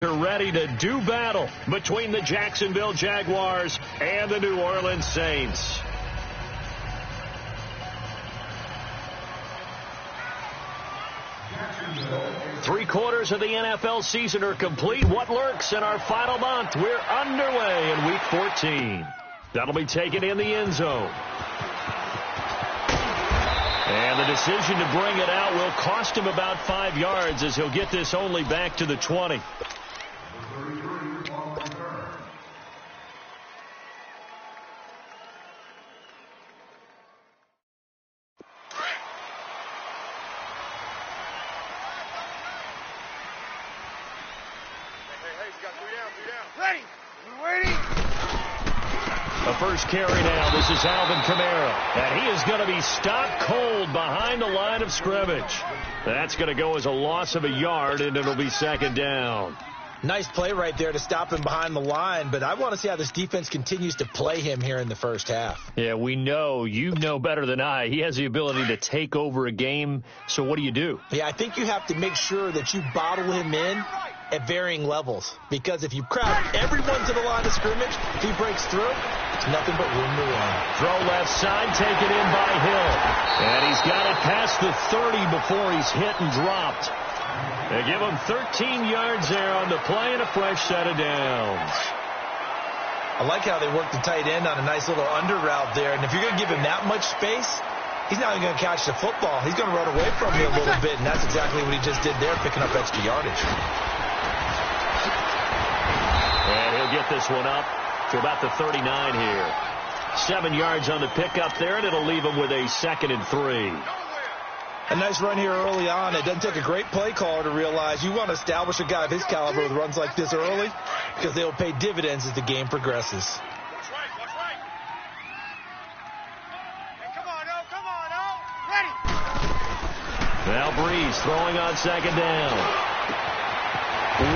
Are ready to do battle between the Jacksonville Jaguars and the New Orleans Saints. Three-quarters of the NFL season are complete. What lurks in our final month? We're underway in Week 14. That'll be taken in the end zone. And the decision to bring it out will cost him about 5 yards as he'll get this only back to the 20. The first carry now. This is Alvin Kamara. And he is going to be stopped cold behind the line of scrimmage. That's going to go as a loss of a yard, and it'll be second down. Nice play right there to stop him behind the line, but I want to see how this defense continues to play him here in the first half. Yeah, we know. You know better than I. He has the ability to take over a game, so what do you do? Yeah, I think you have to make sure that you bottle him in at varying levels, because if you crowd everyone to the line of scrimmage, if he breaks through, it's nothing but room to run. Throw left side, taken in by Hill. And he's got it past the 30 before he's hit and dropped. They give him 13 yards there on the play and a fresh set of downs. I like how they work the tight end on a nice little under route there. And if you're going to give him that much space, he's not even going to catch the football. He's going to run away from you a little bit, and that's exactly what he just did there, picking up extra yardage. And he'll get this one up to about the 39 here. 7 yards on the pickup there, and it'll leave him with a 2nd and 3. A nice run here early on. It doesn't take a great play caller to realize you want to establish a guy of his caliber with runs like this early, because they will pay dividends as the game progresses. Watch right. Hey, come on, ready. Now Breeze throwing on second down.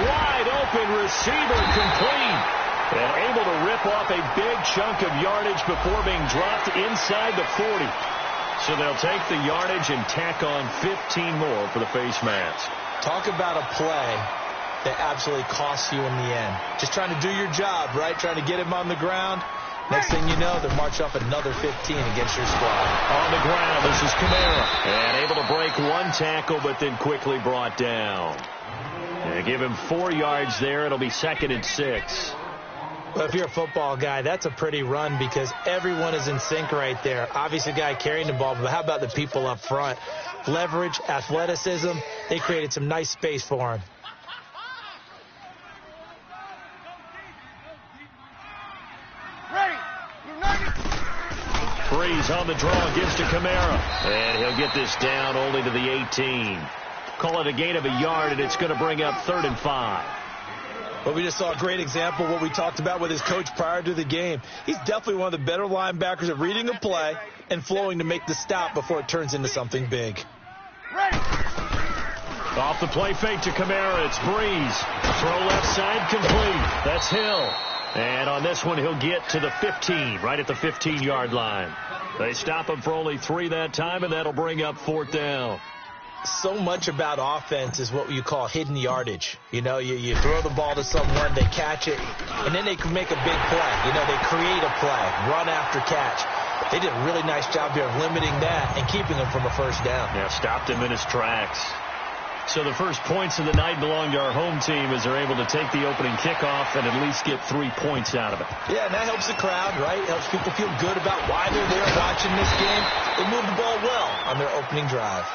Wide open receiver, complete. And able to rip off a big chunk of yardage before being dropped inside the 40. So they'll take the yardage and tack on 15 more for the face mask. Talk about a play that absolutely costs you in the end. Just trying to do your job, right? Trying to get him on the ground. Next thing you know, they'll march off another 15 against your squad. On the ground, this is Kamara. And able to break one tackle, but then quickly brought down. And give him 4 yards there. It'll be 2nd and 6. Well, if you're a football guy, that's a pretty run because everyone is in sync right there. Obviously, the guy carrying the ball, but how about the people up front? Leverage, athleticism, they created some nice space for him. Breeze on the draw, gives to Kamara. And he'll get this down only to the 18. Call it a gain of a yard, and it's going to bring up 3rd and 5. But we just saw a great example of what we talked about with his coach prior to the game. He's definitely one of the better linebackers at reading a play and flowing to make the stop before it turns into something big. Ready. Off the play fake to Kamara, it's Breeze. Throw left side, complete. That's Hill. And on this one, he'll get to the 15, right at the 15-yard line. They stop him for only 3 that time, and that'll bring up 4th down. So much about offense is what you call hidden yardage. You know, you throw the ball to someone, they catch it, and then they can make a big play. You know, they create a play, run after catch. They did a really nice job here of limiting that and keeping him from a first down. Yeah, stopped him in his tracks. So the first points of the night belong to our home team as they're able to take the opening kickoff and at least get 3 points out of it. Yeah, and that helps the crowd, right? It helps people feel good about why they're there watching this game. They moved the ball well on their opening drive.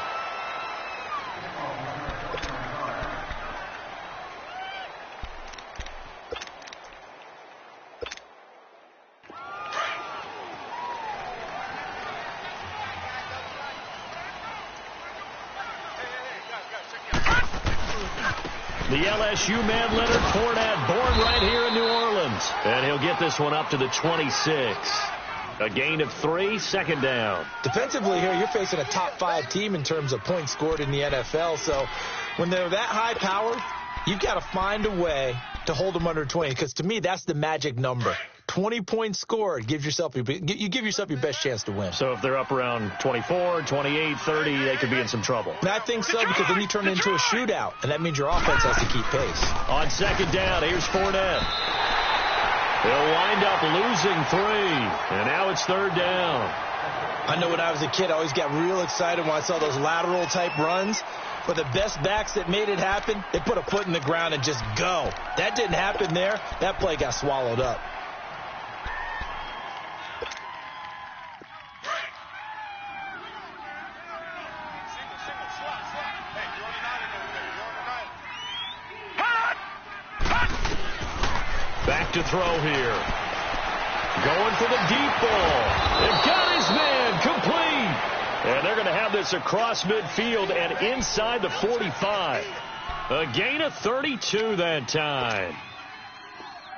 The LSU man, Leonard Fournette, born right here in New Orleans. And he'll get this one up to the 26. A gain of 3, 2nd down. Defensively here, you're facing a top 5 team in terms of points scored in the NFL. So when they're that high powered, you've got to find a way to hold them under 20. Because to me, that's the magic number. 20-point score, you give yourself your best chance to win. So if they're up around 24, 28, 30, they could be in some trouble. And I think so, because then you turn it into a shootout, and that means your offense has to keep pace. On second down, here's Fournette. They'll wind up losing 3, and now it's third down. I know when I was a kid, I always got real excited when I saw those lateral-type runs. But the best backs that made it happen, they put a foot in the ground and just go. That didn't happen there. That play got swallowed up. Back to throw here. Going for the deep ball. They've got his man complete. And they're going to have this across midfield and inside the 45. A gain of 32 that time.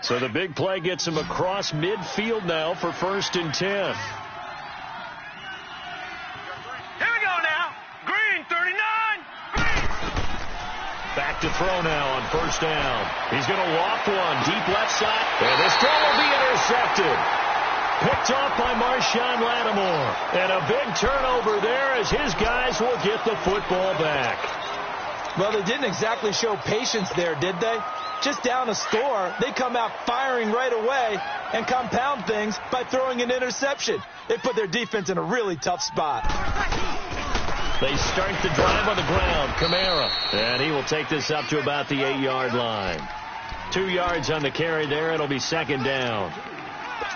So the big play gets him across midfield now for 1st and 10. Here we go now. Green, 39. Green. Back to throw now on 1st down. He's going to walk one deep left side. And this throw will be intercepted. Picked off by Marshawn Lattimore. And a big turnover there as his guys will get the football back. Well, they didn't exactly show patience there, did they? Just down a score, they come out firing right away and compound things by throwing an interception. They put their defense in a really tough spot. They start the drive on the ground. Kamara. And he will take this up to about the 8-yard line. 2 yards on the carry there. It'll be second down.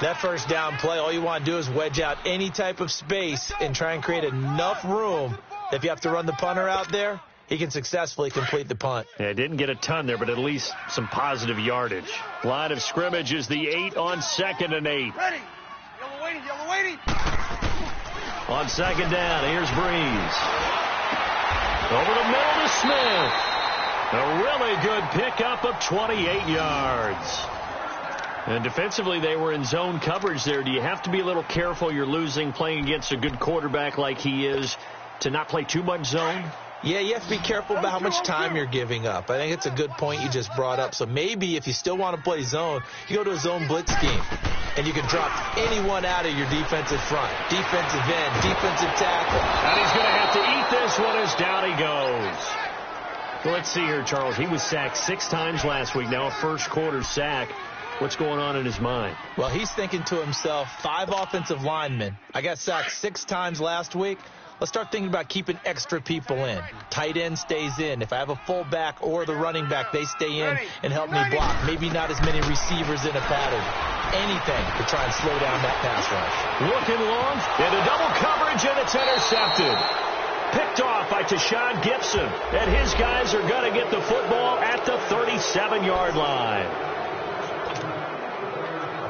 That first down play, all you want to do is wedge out any type of space and try and create enough room that if you have to run the punter out there, he can successfully complete the punt. Yeah, didn't get a ton there, but at least some positive yardage. Line of scrimmage is the 8 on 2nd and 8. Ready. Yellow waiting, yellow waiting. On second down, here's Breeze. Over the middle to Smith. A really good pickup of 28 yards. And defensively, they were in zone coverage there. Do you have to be a little careful? You're losing, playing against a good quarterback like he is, to not play too much zone? Yeah, you have to be careful about how much time you're giving up. I think it's a good point you just brought up. So maybe if you still want to play zone, you go to a zone blitz scheme. And you can drop anyone out of your defensive front. Defensive end, defensive tackle. And he's going to have to eat this one as down he goes. Well, let's see here, Charles. He was sacked 6 times last week. Now a first-quarter sack. What's going on in his mind? Well, he's thinking to himself, 5 offensive linemen. I got sacked 6 times last week. Let's start thinking about keeping extra people in. Tight end stays in. If I have a fullback or the running back, they stay in and help me block. Maybe not as many receivers in a pattern. Anything to try and slow down that pass rush. Looking long into double coverage, and it's intercepted. Picked off by Tashawn Gibson. And his guys are going to get the football at the 37-yard line.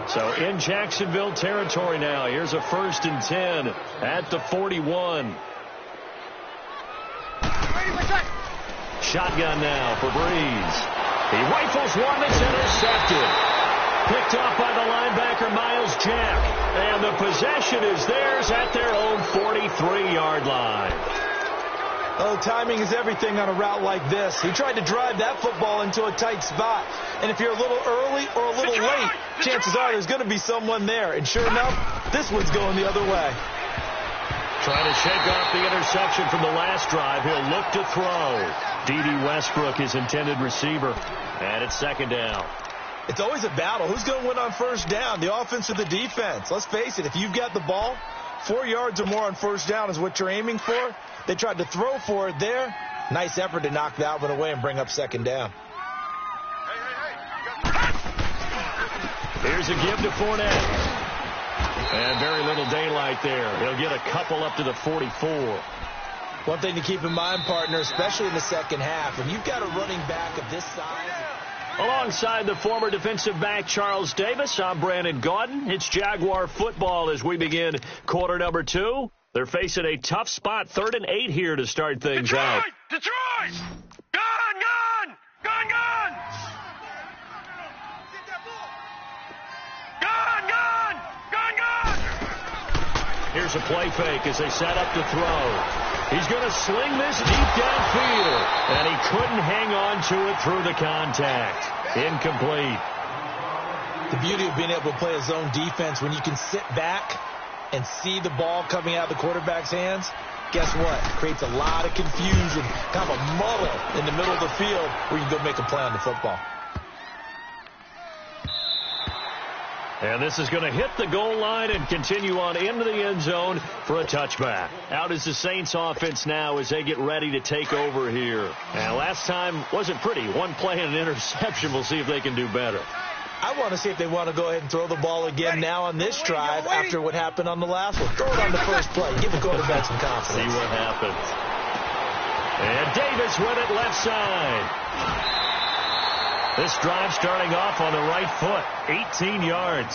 So in Jacksonville territory now. Here's a 1st and 10 at the 41. Shotgun now for Breeze. He rifles one that's intercepted. Picked off by the linebacker Miles Jack. And the possession is theirs at their own 43-yard line. Oh, timing is everything on a route like this. He tried to drive that football into a tight spot. And if you're a little early or a little late, chances are there's going to be someone there. And sure enough, this one's going the other way. Trying to shake off the interception from the last drive. He'll look to throw. D.D. Westbrook, his intended receiver. And it's second down. It's always a battle. Who's going to win on first down, the offense or the defense? Let's face it, if you've got the ball, 4 yards or more on first down is what you're aiming for. They tried to throw for it there. Nice effort to knock that one away and bring up second down. Here's a give to Fournette. And very little daylight there. He'll get a couple up to the 44. One thing to keep in mind, partner, especially in the second half, when you've got a running back of this size. Alongside the former defensive back Charles Davis, I'm Brandon Gaudin. It's Jaguar football as we begin quarter number 2. They're facing a tough spot, 3rd and 8 here to start things out. Detroit! Gun, gun! Gun, gun! Gun, gun! Gun, gun! Here's a play fake as they set up to throw. He's going to sling this deep downfield, and he couldn't hang on to it through the contact. Incomplete. The beauty of being able to play a zone defense when you can sit back and see the ball coming out of the quarterback's hands, guess what? Creates a lot of confusion, kind of a muddle in the middle of the field where you can go make a play on the football. And this is going to hit the goal line and continue on into the end zone for a touchback. Out is the Saints offense now as they get ready to take over here. And last time wasn't pretty. One play and an interception. We'll see if they can do better. I want to see if they want to go ahead and throw the ball again now on this drive after what happened on the last one. Throw it on the first play. Give the quarterback some confidence. See what happens. And Davis with it left side. This drive starting off on the right foot. 18 yards.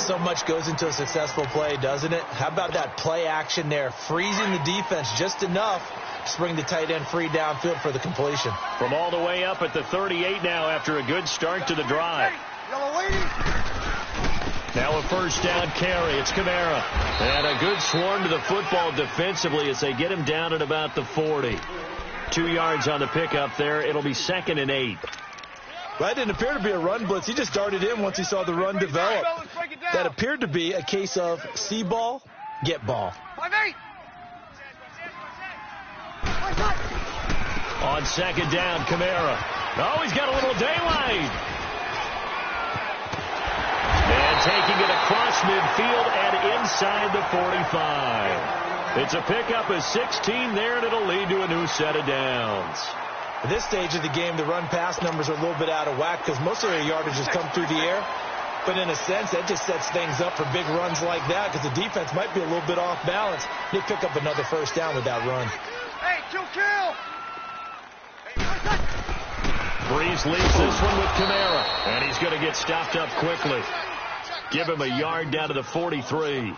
So much goes into a successful play, doesn't it? How about that play action there? Freezing the defense just enough to bring the tight end free downfield for the completion. From all the way up at the 38 now after a good start to the drive. Now a first down carry. It's Kamara. And a good swarm to the football defensively as they get him down at about the 40. 2 yards on the pickup there. It'll be 2nd and 8. That didn't appear to be a run blitz. He just darted in once he saw the run develop. That appeared to be a case of see ball, get ball. On 2nd down, Kamara. Oh, he's got a little daylight. And taking it across midfield and inside the 45. It's a pickup of 16 there, and it'll lead to a new set of downs. At this stage of the game, the run-pass numbers are a little bit out of whack because most of their yardage has come through the air. But in a sense, that just sets things up for big runs like that because the defense might be a little bit off balance. They pick up another first down with that run. Hey, kill! Breeze leaves this one with Kamara, and he's going to get stopped up quickly. Give him a yard down to the 43.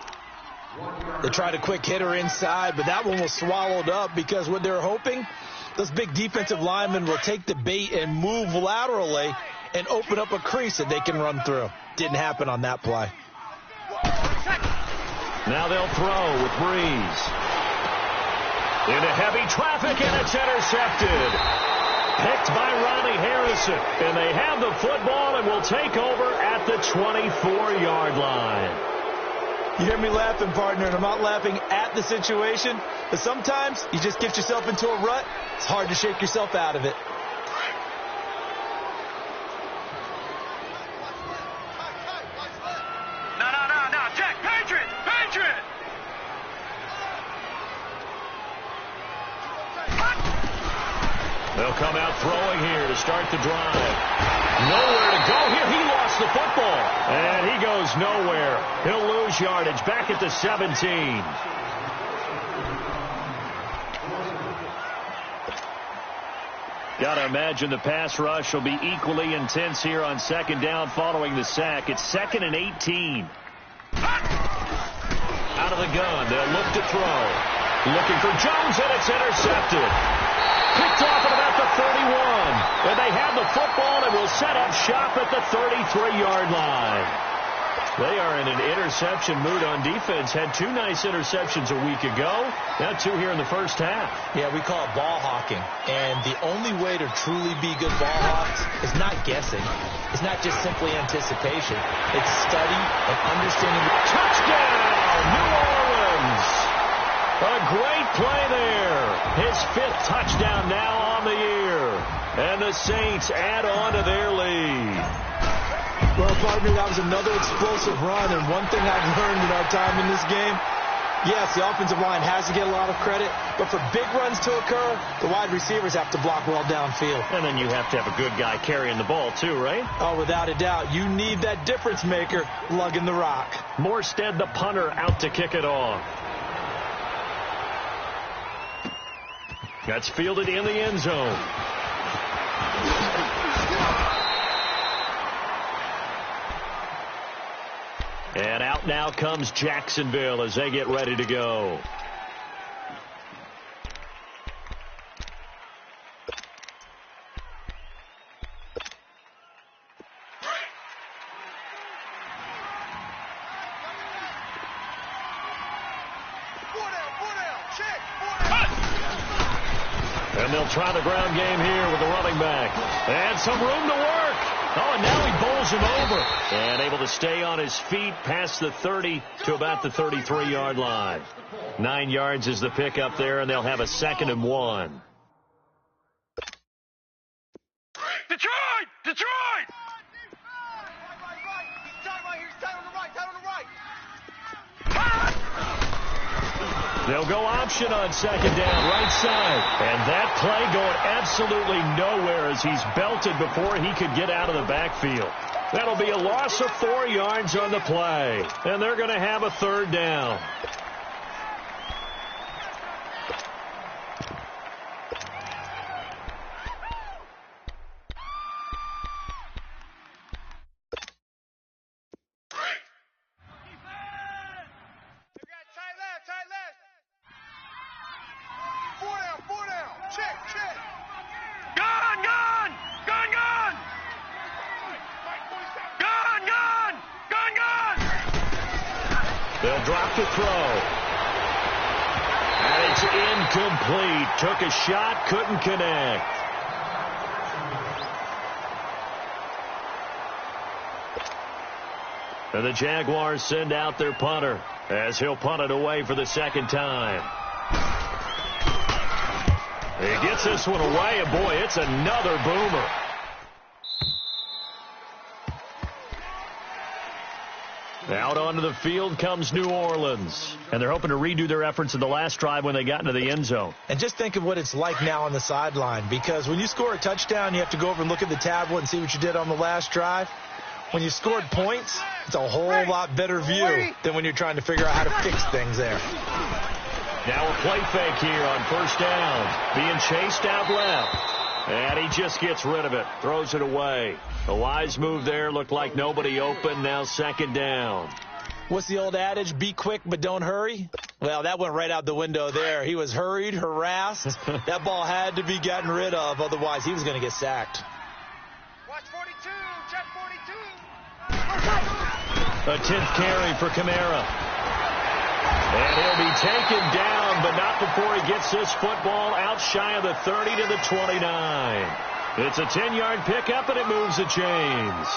They tried a quick hitter inside, but that one was swallowed up because what they're hoping, those big defensive linemen will take the bait and move laterally and open up a crease that they can run through. Didn't happen on that play. Now they'll throw with Breeze. Into heavy traffic, and it's intercepted. Picked by Ronnie Harrison. And they have the football and will take over at the 24-yard line. You hear me laughing, partner, and I'm not laughing at the situation, but sometimes you just get yourself into a rut. It's hard to shake yourself out of it. No, Jack, Patriot! They'll come out throwing here to start the drive. Nowhere to go here. He lost the football. And he goes nowhere. He'll lose yardage back at the 17. Got to imagine the pass rush will be equally intense here on 2nd down following the sack. It's 2nd and 18. Out of the gun. They'll look to throw. Looking for Jones, and it's intercepted. Picked off at about the 31. And they have the football and will set up shop at the 33-yard line. They are in an interception mood on defense. Had 2 nice interceptions a week ago. Now 2 here in the first half. Yeah, we call it ball hawking. And the only way to truly be good ball hawks is not guessing. It's not just simply anticipation. It's study and understanding. Touchdown, New Orleans. A great play there. His 5th touchdown now on the year. And the Saints add on to their lead. Well, partner, that was another explosive run, and one thing I've learned in our time in this game, yes, the offensive line has to get a lot of credit, but for big runs to occur, the wide receivers have to block well downfield. And then you have to have a good guy carrying the ball, too, right? Oh, without a doubt. You need that difference maker lugging the rock. Morstead, the punter, out to kick it off. That's fielded in the end zone. And out now comes Jacksonville as they get ready to go. And they'll try the ground game here with the running back. And some room to work. Oh, and now he bowls him over. And able to stay on his feet past the 30 to about the 33-yard line. 9 yards is the pickup there, and they'll have a 2nd and 1. Detroit! Detroit! They'll go option on 2nd down, right side. And that play going absolutely nowhere as he's belted before he could get out of the backfield. That'll be a loss of 4 yards on the play. And they're going to have a 3rd down. They'll drop the throw. And it's incomplete. Took a shot, couldn't connect. And the Jaguars send out their punter as he'll punt it away for the 2nd time. He gets this one away, and boy, it's another boomer. Out onto the field comes New Orleans. And they're hoping to redo their efforts in the last drive when they got into the end zone. And just think of what it's like now on the sideline, because when you score a touchdown, you have to go over and look at the tablet and see what you did on the last drive. When you scored points, it's a whole lot better view than when you're trying to figure out how to fix things there. Now a play fake here on 1st down. Being chased out left. And he just gets rid of it. Throws it away. A wise move there. Looked like nobody open. Now 2nd down. What's the old adage? Be quick, but don't hurry? Well, that went right out the window there. He was hurried, harassed. That ball had to be gotten rid of. Otherwise, he was going to get sacked. Watch 42. Check 42. A 10th carry for Kamara. And he'll be taken down, but not before he gets this football out shy of the 30 to the 29. It's a 10-yard pickup, and it moves the chains.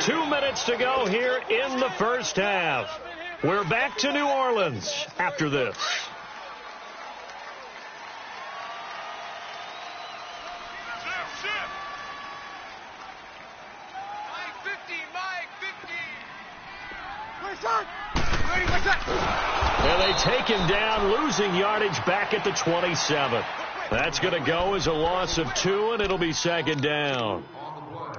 Two minutes to go here in the first half. We're back to New Orleans after this. And they take him down, losing yardage back at the 27. That's going to go as a loss of 2, and it'll be 2nd down.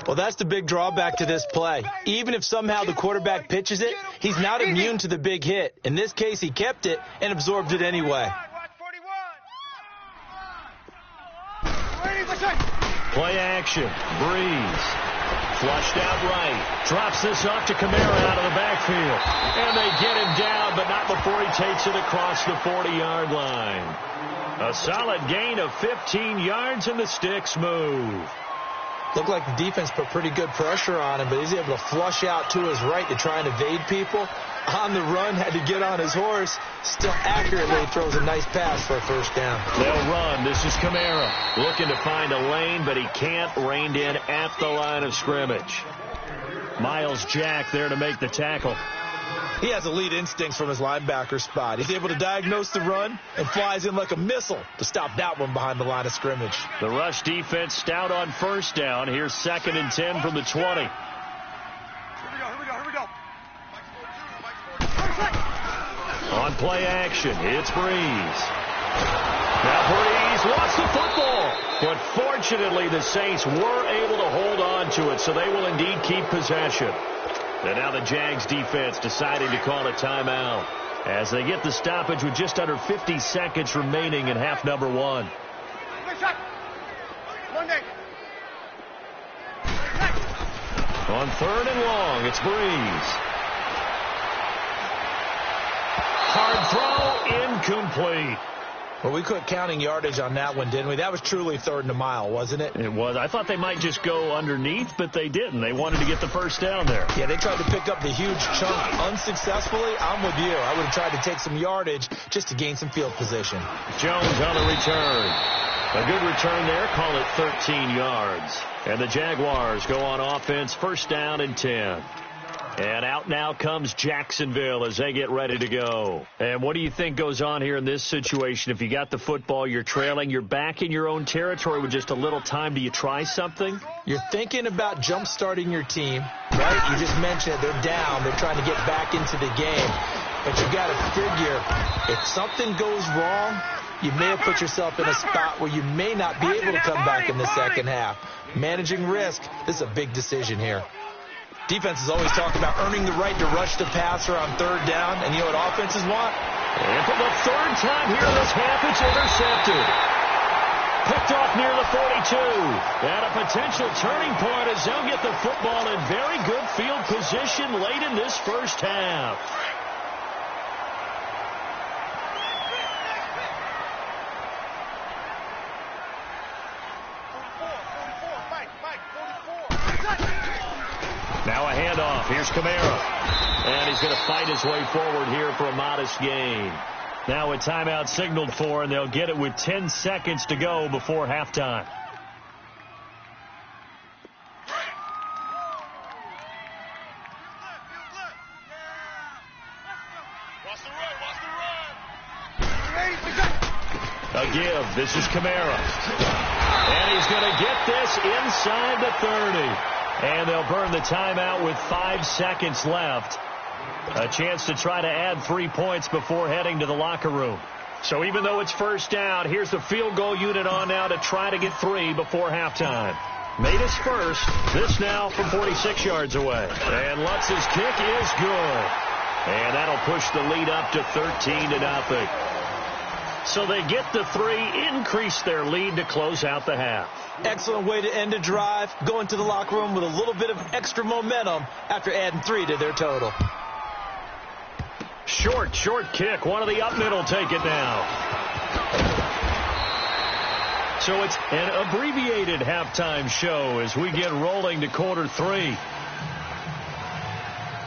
Well, that's the big drawback to this play. Even if somehow the quarterback pitches it, he's not immune to the big hit. In this case, he kept it and absorbed it anyway. Play action. Breeze. Flushed out right. Drops this off to Kamara out of the backfield. And they get him down, but not before he takes it across the 40-yard line. A solid gain of 15 yards, and the sticks move. Looked like the defense put pretty good pressure on him, but he's able to flush out to his right to try and evade people. On the run, had to get on his horse. Still accurately throws a nice pass for a 1st down. They'll run. This is Kamara looking to find a lane, but he can't. Reined in at the line of scrimmage. Miles Jack there to make the tackle. He has elite instincts from his linebacker spot. He's able to diagnose the run and flies in like a missile to stop that one behind the line of scrimmage. The rush defense stout on 1st down. Here's 2nd and 10 from the 20. Here we go. On play action, it's Breeze. Now Breeze lost the football. But fortunately, the Saints were able to hold on to it, so they will indeed keep possession. And now the Jags defense deciding to call a timeout as they get the stoppage with just under 50 seconds remaining in half number 1. On 3rd and long, it's Breeze. Hard throw, incomplete. Well, we quit counting yardage on that one, didn't we? That was truly 3rd and a mile, wasn't it? It was. I thought they might just go underneath, but they didn't. They wanted to get the first down there. Yeah, they tried to pick up the huge chunk unsuccessfully. I'm with you. I would have tried to take some yardage just to gain some field position. Jones on the return. A good return there. Call it 13 yards. And the Jaguars go on offense, 1st down and 10. And out now comes Jacksonville as they get ready to go. And what do you think goes on here in this situation? If you got the football, you're trailing, you're back in your own territory with just a little time. Do you try something? You're thinking about jump-starting your team, right? You just mentioned it. They're down. They're trying to get back into the game. But you got to figure if something goes wrong, you may have put yourself in a spot where you may not be able to come back in the second half. Managing risk, this is a big decision here. Defenses always talk about earning the right to rush the passer on 3rd down, and you know what offenses want? And for the 3rd time here in this half, it's intercepted. Picked off near the 42. And a potential turning point as they'll get the football in very good field position late in this 1st half. Now a handoff. Here's Kamara. And he's going to fight his way forward here for a modest gain. Now a timeout signaled for, and they'll get it with 10 seconds to go before halftime. A give. This is Kamara. And he's going to get this inside the 30. And they'll burn the timeout with 5 seconds left. A chance to try to add 3 points before heading to the locker room. So even though it's 1st down, here's the field goal unit on now to try to get 3 before halftime. Made his first. This now from 46 yards away. And Lutz's kick is good. And that'll push the lead up to 13-0. So they get the 3, increase their lead to close out the half. Excellent way to end a drive. Go into the locker room with a little bit of extra momentum after adding 3 to their total. Short kick. One of the up middle take it now. So it's an abbreviated halftime show as we get rolling to quarter 3.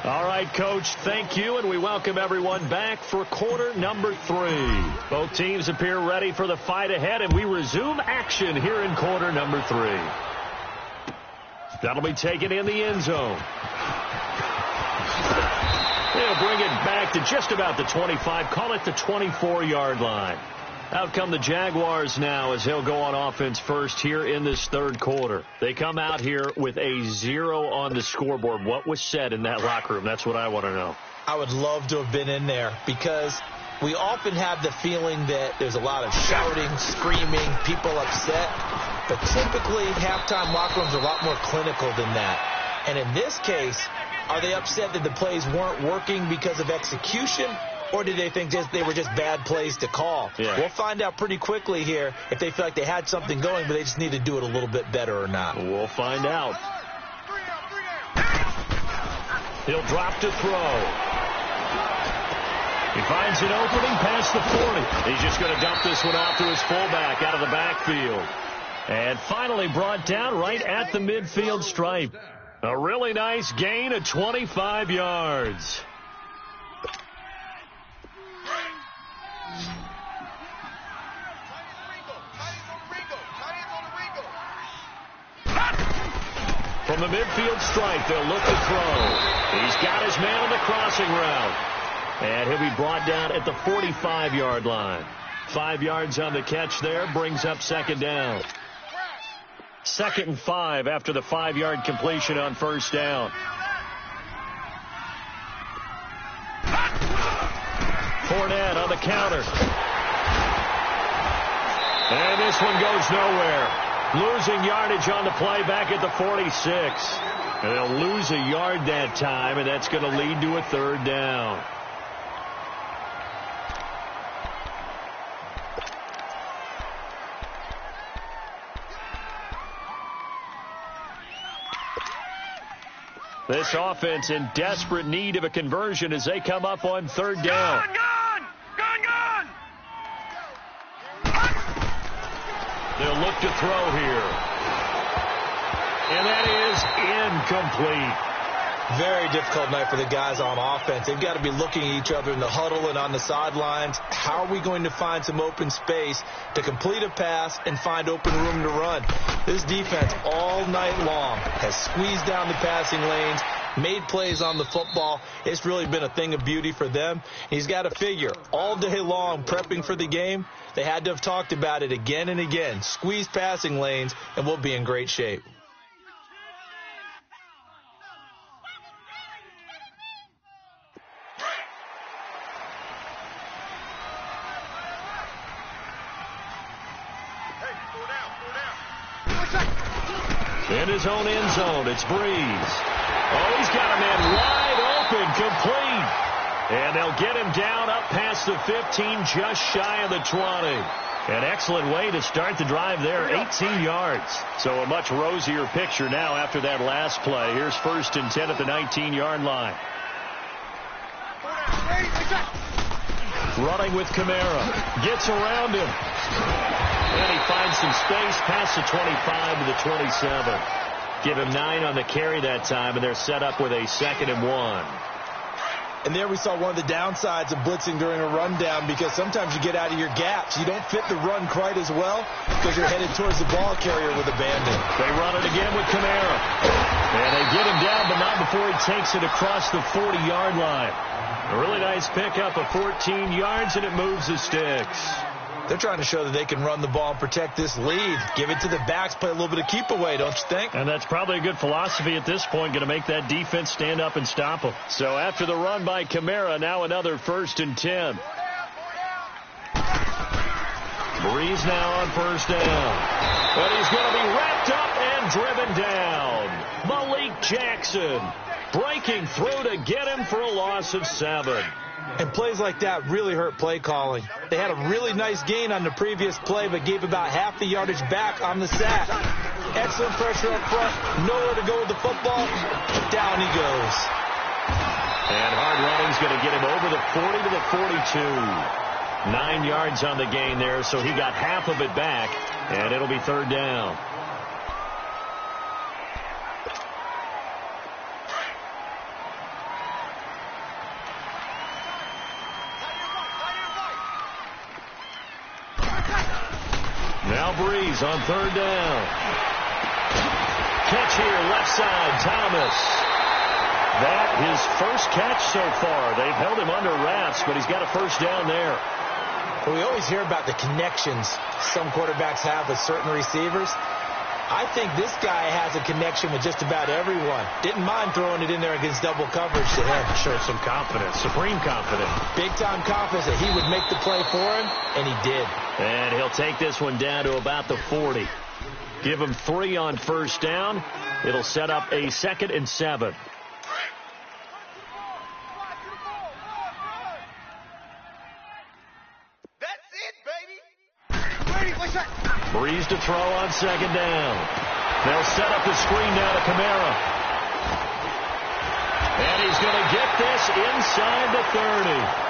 All right, Coach, thank you, and we welcome everyone back for quarter number 3. Both teams appear ready for the fight ahead, and we resume action here in quarter number 3. That'll be taken in the end zone. They'll bring it back to just about the 25, call it the 24-yard line. Out come the Jaguars now as they'll go on offense first here in this 3rd quarter. They come out here with a 0 on the scoreboard. What was said in that locker room? That's what I want to know. I would love to have been in there because we often have the feeling that there's a lot of shouting, screaming, people upset. But typically, halftime locker rooms are a lot more clinical than that. And in this case, are they upset that the plays weren't working because of execution? Or did they think they were just bad plays to call? Yeah. We'll find out pretty quickly here if they feel like they had something going, but they just need to do it a little bit better or not. We'll find out. He'll drop to throw. He finds an opening past the 40. He's just going to dump this one off to his fullback out of the backfield. And finally brought down right at the midfield stripe. A really nice gain of 25 yards. From the midfield stripe, they'll look to throw. He's got his man on the crossing route. And he'll be brought down at the 45-yard line. 5 yards on the catch there, brings up 2nd down. 2nd and 5 after the 5-yard completion on 1st down. Fournette on the counter. And this one goes nowhere. Losing yardage on the play back at the 46. And they'll lose a yard that time, and that's going to lead to a 3rd down. This offense in desperate need of a conversion as they come up on 3rd down. Gone! They'll look to throw here. And that is incomplete. Very difficult night for the guys on offense. They've got to be looking at each other in the huddle and on the sidelines. How are we going to find some open space to complete a pass and find open room to run? This defense all night long has squeezed down the passing lanes, made plays on the football. It's really been a thing of beauty for them. He's got to figure all day long prepping for the game. They had to have talked about it again and again. Squeeze passing lanes, and we'll be in great shape. In his own end zone, it's Breeze. Oh, he's got a man wide open, complete. And they'll get him down up past the 15, just shy of the 20. An excellent way to start the drive there, 18 yards. So a much rosier picture now after that last play. Here's 1st and 10 at the 19-yard line. Running with Kamara. Gets around him. And he finds some space past the 25 to the 27. Give him 9 on the carry that time, and they're set up with a 2nd and 1. And there we saw one of the downsides of blitzing during a rundown, because sometimes you get out of your gaps. You don't fit the run quite as well because you're headed towards the ball carrier with abandon. They run it again with Kamara. And they get him down, but not before he takes it across the 40-yard line. A really nice pickup of 14 yards, and it moves the sticks. They're trying to show that they can run the ball and protect this lead. Give it to the backs, play a little bit of keep away, don't you think? And that's probably a good philosophy at this point, going to make that defense stand up and stop them. So after the run by Kamara, now another 1st and 10. Breeze now on 1st down. But he's going to be wrapped up and driven down. Malik Jackson breaking through to get him for a loss of 7. And plays like that really hurt play calling. They had a really nice gain on the previous play, but gave about half the yardage back on the sack. Excellent pressure up front. Nowhere to go with the football. Down he goes. And hard running's going to get him over the 40 to the 42. 9 yards on the gain there, so he got half of it back, and it'll be 3rd down. Now Breeze on 3rd down. Catch here, left side, Thomas. That his first catch so far. They've held him under wraps, but he's got a 1st down there. Well, we always hear about the connections some quarterbacks have with certain receivers. I think this guy has a connection with just about everyone. Didn't mind throwing it in there against double coverage to him. Showed some confidence, supreme confidence. Big-time confidence that he would make the play for him, and he did. And he'll take this one down to about the 40. Give him 3 on 1st down. It'll set up a 2nd and 7. That's it, baby. Breeze to throw on 2nd down. They'll set up the screen now to Kamara. And he's going to get this inside the 30.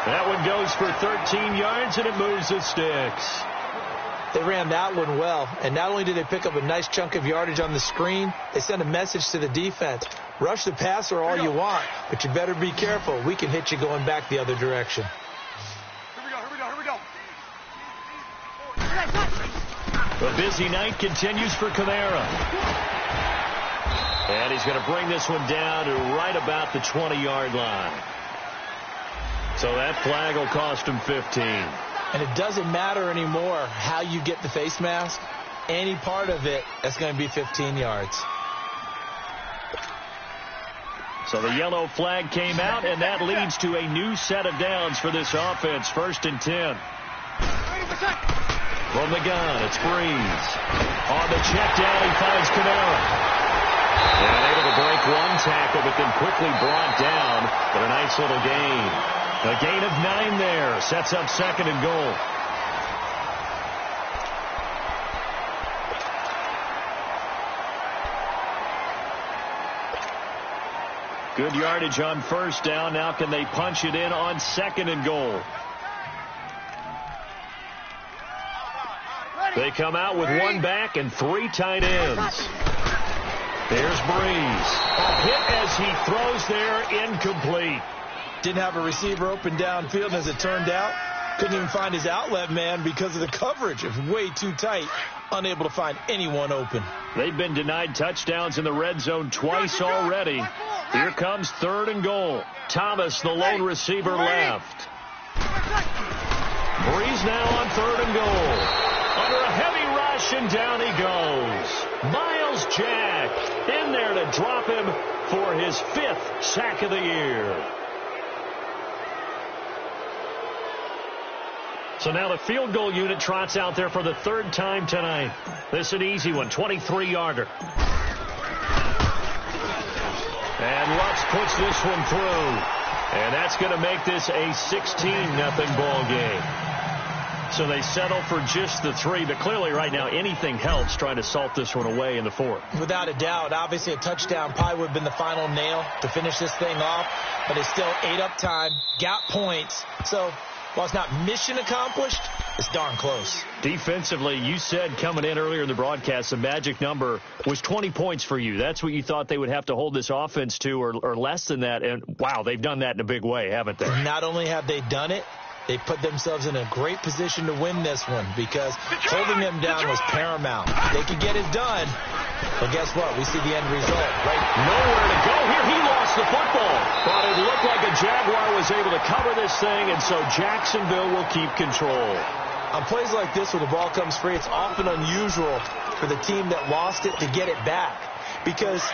That one goes for 13 yards, and it moves the sticks. They ran that one well, and not only did they pick up a nice chunk of yardage on the screen, they sent a message to the defense. Rush the passer all you want, but you better be careful. We can hit you going back the other direction. Here we go. The busy night continues for Kamara. And he's going to bring this one down to right about the 20-yard line. So that flag will cost him 15. And it doesn't matter anymore how you get the face mask. Any part of it, that's going to be 15 yards. So the yellow flag came out, and that leads to a new set of downs for this offense. 1st and 10. From the gun, it's Breeze. On the check down, he finds Kamara. And able to break one tackle, but then quickly brought down. But a nice little gain. A gain of 9 there. Sets up 2nd and goal. Good yardage on 1st down. Now can they punch it in on 2nd and goal? They come out with one back and 3 tight ends. There's Breeze. A hit as he throws there, incomplete. Didn't have a receiver open downfield, as it turned out. Couldn't even find his outlet man because of the coverage. It was way too tight. Unable to find anyone open. They've been denied touchdowns in the red zone twice already. Here comes 3rd and goal. Thomas, the lone receiver, left. Breeze now on 3rd and goal. Under a heavy rush, and down he goes. Miles Jack in there to drop him for his 5th sack of the year. So now the field goal unit trots out there for the 3rd time tonight. This is an easy one, 23-yarder. And Lutz puts this one through. And that's going to make this a 16-0 ball game. So they settle for just the 3, but clearly right now anything helps trying to salt this one away in the 4th. Without a doubt, obviously a touchdown probably would have been the final nail to finish this thing off, but it's still ate up time, got points. So while it's not mission accomplished, it's darn close. Defensively, you said coming in earlier in the broadcast, the magic number was 20 points for you. That's what you thought they would have to hold this offense to, or less than that. And, wow, they've done that in a big way, haven't they? Not only have they done it, they put themselves in a great position to win this one because holding them down was paramount. They could get it done, but guess what? We see the end result, right? Nowhere to go here. He lost the football. But it looked like a Jaguar was able to cover this thing, and so Jacksonville will keep control. On plays like this where the ball comes free, it's often unusual for the team that lost it to get it back because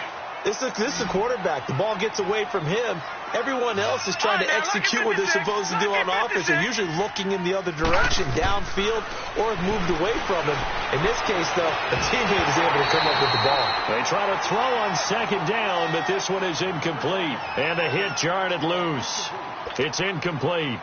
this is a quarterback. The ball gets away from him. Everyone else is trying to execute what they're supposed to do on offense. They're usually looking in the other direction, downfield, or have moved away from him. In this case, though, a teammate is able to come up with the ball. They try to throw on 2nd down, but this one is incomplete. And the hit jarred it loose. It's incomplete.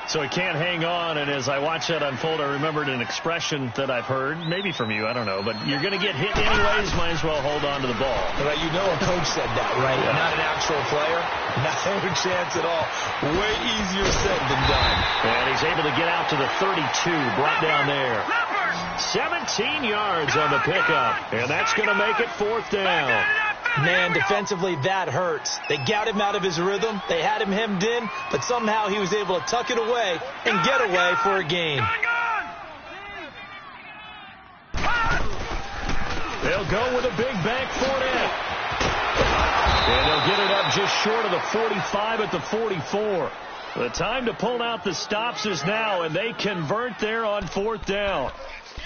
So he can't hang on, and as I watch that unfold, I remembered an expression that I've heard, maybe from you, I don't know, but you're going to get hit anyways, might as well hold on to the ball. Right, you know a coach said that, right? Yeah. Not an actual player. No chance at all. Way easier said than done. And he's able to get out to the 32, brought down there. 17 yards on the pickup, and that's going to make it 4th down. Man, defensively, that hurts. They got him out of his rhythm. They had him hemmed in, but somehow he was able to tuck it away and get away for a gain. They'll go with a big bank Fournette. And they'll get it up just short of the 45 at the 44. The time to pull out the stops is now, and they convert there on 4th down.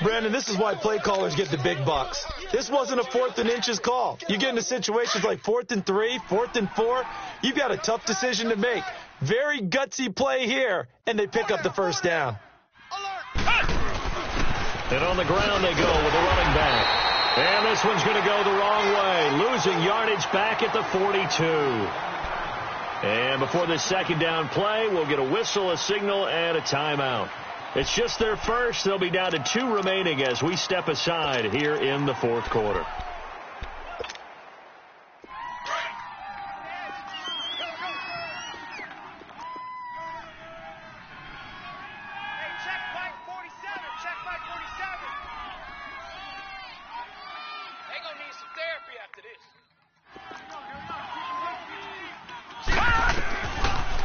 Brandon, this is why play callers get the big bucks. This wasn't a 4th and inches call. You get into situations like 4th and 3, 4th and 4. You've got a tough decision to make. Very gutsy play here, and they pick up the 1st down. And on the ground they go with a running back. And this one's going to go the wrong way, losing yardage back at the 42. And before this 2nd down play, we'll get a whistle, a signal, and a timeout. It's just their first. They'll be down to 2 remaining as we step aside here in the 4th quarter.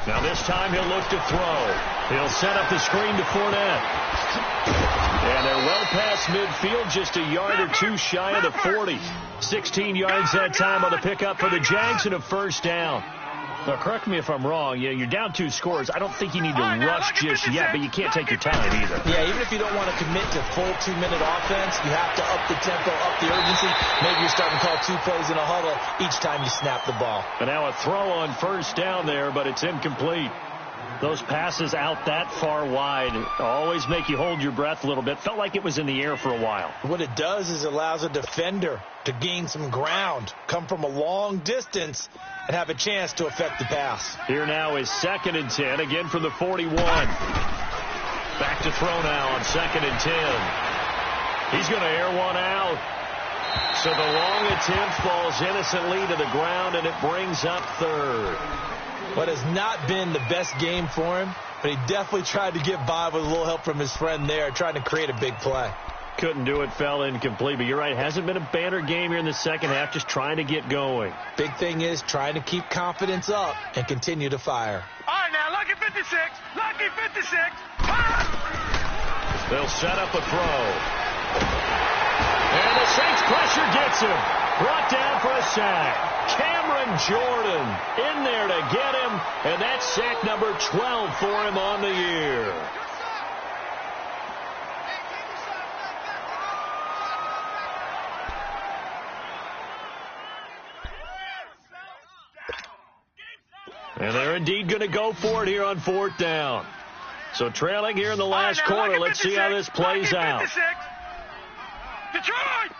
Now this time he'll look to throw. He'll set up the screen to Fournette. And they're well past midfield, just a yard or 2 shy of the 40. 16 yards that time on the pickup for the Jags and a 1st down. Now, correct me if I'm wrong. You're down 2 scores. I don't think you need to rush just yet, but you can't take your time either. Yeah, even if you don't want to commit to full 2-minute offense, you have to up the tempo, up the urgency. Maybe you're starting to call 2 plays in a huddle each time you snap the ball. And now a throw on 1st down there, but it's incomplete. Those passes out that far wide always make you hold your breath a little bit. Felt like it was in the air for a while. What it does is it allows a defender to gain some ground, come from a long distance, and have a chance to affect the pass. Here now is 2nd and 10, again from the 41. Back to throw now on 2nd and 10. He's going to air one out. So the long attempt falls innocently to the ground, and it brings up 3rd. What has not been the best game for him, but he definitely tried to get by with a little help from his friend there, trying to create a big play. Couldn't do it, fell incomplete. But you're right, hasn't been a banner game here in the second half, just trying to get going. Big thing is trying to keep confidence up and continue to fire. All right, now, lucky 56. Lucky 56. They'll set up a throw. And the Saints pressure gets him. Brought down for a sack. Cameron Jordan in there to get him, and that's sack number 12 for him on the year. And they're indeed going to go for it here on 4th down. So trailing here in the last quarter. Let's see how this plays out. Detroit!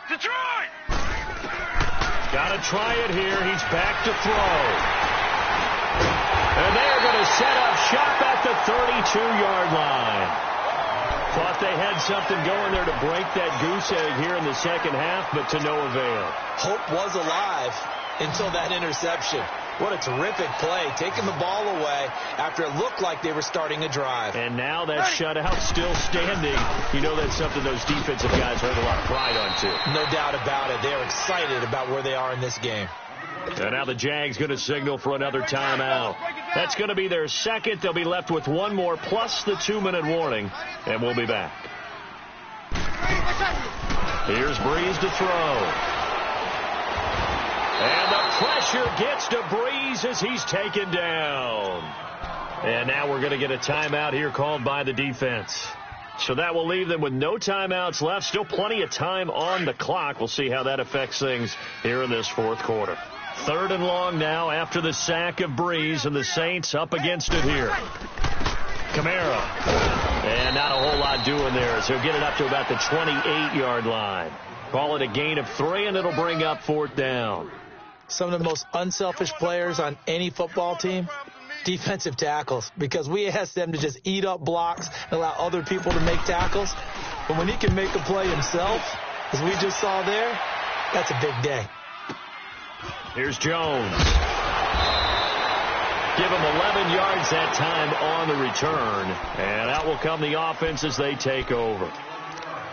Got to try it here. He's back to throw. And they're going to set up shop at the 32-yard line. Thought they had something going there to break that goose egg here in the second half, but to no avail. Hope was alive until that interception. What a terrific play, taking the ball away after it looked like they were starting a drive. And now that shutout still standing. You know that's something those defensive guys hold a lot of pride on, too. No doubt about it. They're excited about where they are in this game. And now the Jags going to signal for another timeout. That's going to be their second. They'll be left with one more plus the 2-minute warning, and we'll be back. Here's Breeze to throw. And the pressure gets to Breeze as he's taken down. And now we're going to get a timeout here called by the defense. So that will leave them with no timeouts left. Still plenty of time on the clock. We'll see how that affects things here in this 4th quarter. 3rd and long now after the sack of Breeze, and the Saints up against it here. Kamara. And not a whole lot doing there, as he'll get it up to about the 28-yard line. Call it a gain of 3, and it'll bring up 4th down. Some of the most unselfish players on any football team, defensive tackles, because we ask them to just eat up blocks and allow other people to make tackles. But when he can make a play himself, as we just saw there, that's a big day. Here's Jones. Give him 11 yards that time on the return. And out will come the offense as they take over.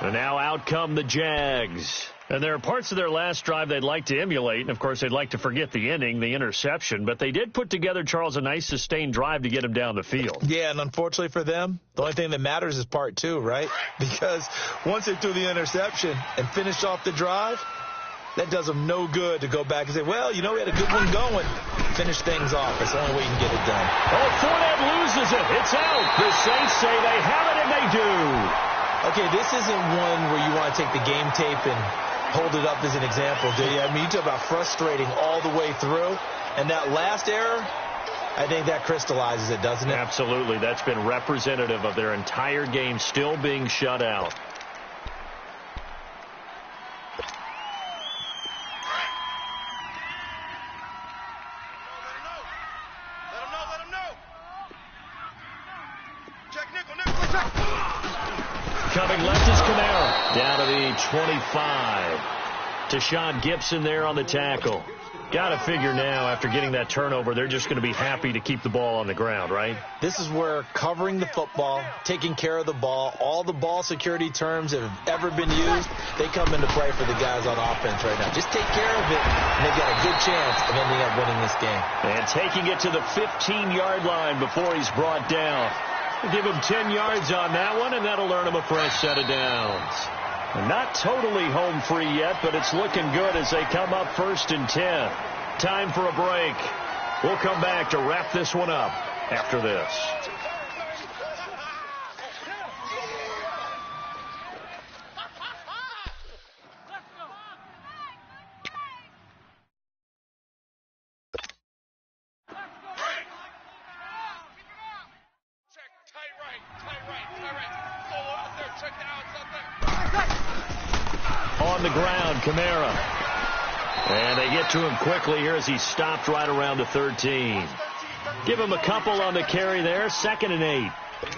And now out come the Jags. And there are parts of their last drive they'd like to emulate. And, of course, they'd like to forget the inning, the interception. But they did put together, Charles, a nice sustained drive to get him down the field. Yeah, and unfortunately for them, the only thing that matters is part 2, right? Because once they threw the interception and finished off the drive, that does them no good to go back and say, well, you know, we had a good one going. Finish things off. It's the only way you can get it done. Oh, Fournette loses it. It's out. The Saints say they have it, and they do. Okay, this isn't one where you want to take the game tape and hold it up as an example, do you? I mean, you talk about frustrating all the way through. And that last error, I think that crystallizes it, doesn't it? Absolutely. That's been representative of their entire game still being shut out. Let him know. Check nickel. Coming left is Kamara. Down to the 25. Tashawn Gibson there on the tackle. Got to figure now, after getting that turnover, they're just going to be happy to keep the ball on the ground, right? This is where covering the football, taking care of the ball, all the ball security terms that have ever been used, they come into play for the guys on offense right now. Just take care of it, and they've got a good chance of ending up winning this game. And taking it to the 15-yard line before he's brought down. Give him 10 yards on that one, and that'll earn him a fresh set of downs. Not totally home free yet, but it's looking good as they come up 1st and 10. Time for a break. We'll come back to wrap this one up after this. On the ground, Kamara. And they get to him quickly here as he stopped right around the 13. Give him a couple on the carry there. 2nd and 8.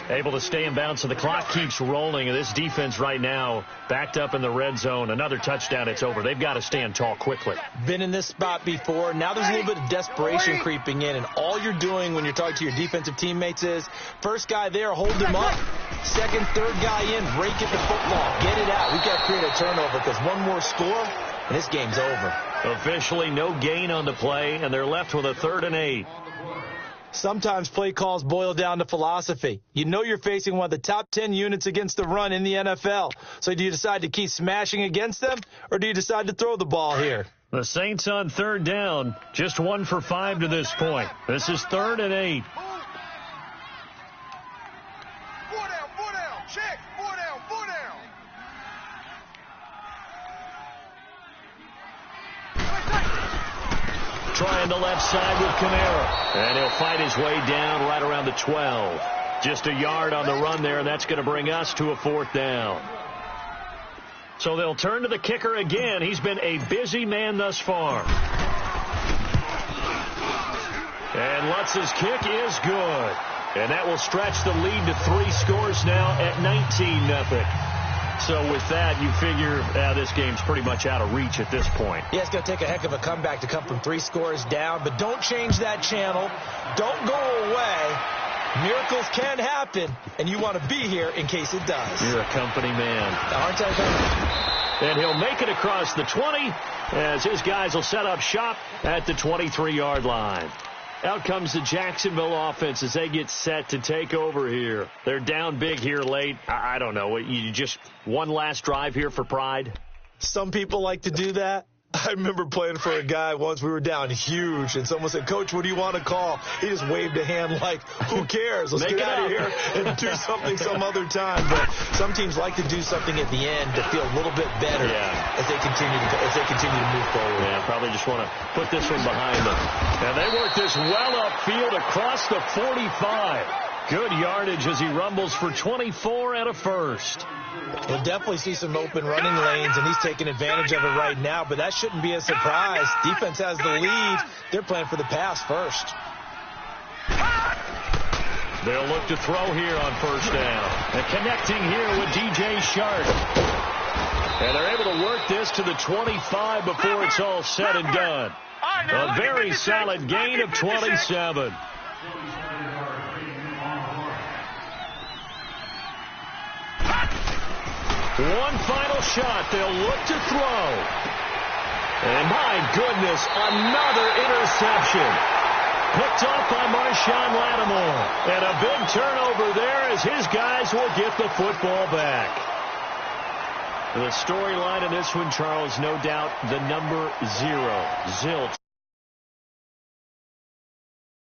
Able to stay in bounds, so the clock keeps rolling. And this defense right now backed up in the red zone. Another touchdown, it's over. They've got to stand tall quickly. Been in this spot before. Now there's a little bit of desperation creeping in, and all you're doing when you're talking to your defensive teammates is first guy there, hold him up. Second, third guy in, break it the football. Get it out. We've got to create a turnover because one more score, and this game's over. Officially no gain on the play, and they're left with a 3rd and 8. Sometimes play calls boil down to philosophy. You know you're facing one of the top 10 units against the run in the NFL. So do you decide to keep smashing against them, or do you decide to throw the ball here? The Saints on 3rd down, just 1 for 5 to this point. This is 3rd and 8. Four down, check, four down. Trying the left side with Kamara. And he'll fight his way down right around the 12. Just a yard on the run there, and that's going to bring us to a 4th down. So they'll turn to the kicker again. He's been a busy man thus far. And Lutz's kick is good. And that will stretch the lead to 3 scores now at 19-0. So with that, you figure this game's pretty much out of reach at this point. Yeah, it's going to take a heck of a comeback to come from 3 scores down, but don't change that channel. Don't go away. Miracles can happen, and you want to be here in case it does. You're a company man. Aren't I? And he'll make it across the 20 as his guys will set up shop at the 23-yard line. Out comes the Jacksonville offense as they get set to take over here. They're down big here late. I don't know. You just one last drive here for pride? Some people like to do that. I remember playing for a guy once. We were down huge, and someone said, "Coach, what do you want to call?" He just waved a hand like, "Who cares? Let's get out of here and do something some other time." But some teams like to do something at the end to feel a little bit better as they continue to move forward. Yeah, probably just want to put this one behind them. And they work this well upfield across the 45. Good yardage as he rumbles for 24 and a first. We'll definitely see some open running lanes, and he's taking advantage of it right now, but that shouldn't be a surprise. Defense has the lead. They're playing for the pass first. They'll look to throw here on 1st down. And connecting here with DJ Sharp. And they're able to work this to the 25 before it's all said and done. A very solid gain of 27. One final shot. They'll look to throw. And my goodness, another interception. Picked off by Marshawn Lattimore. And a big turnover there as his guys will get the football back. The storyline in this one, Charles, no doubt the number 0, Zilch.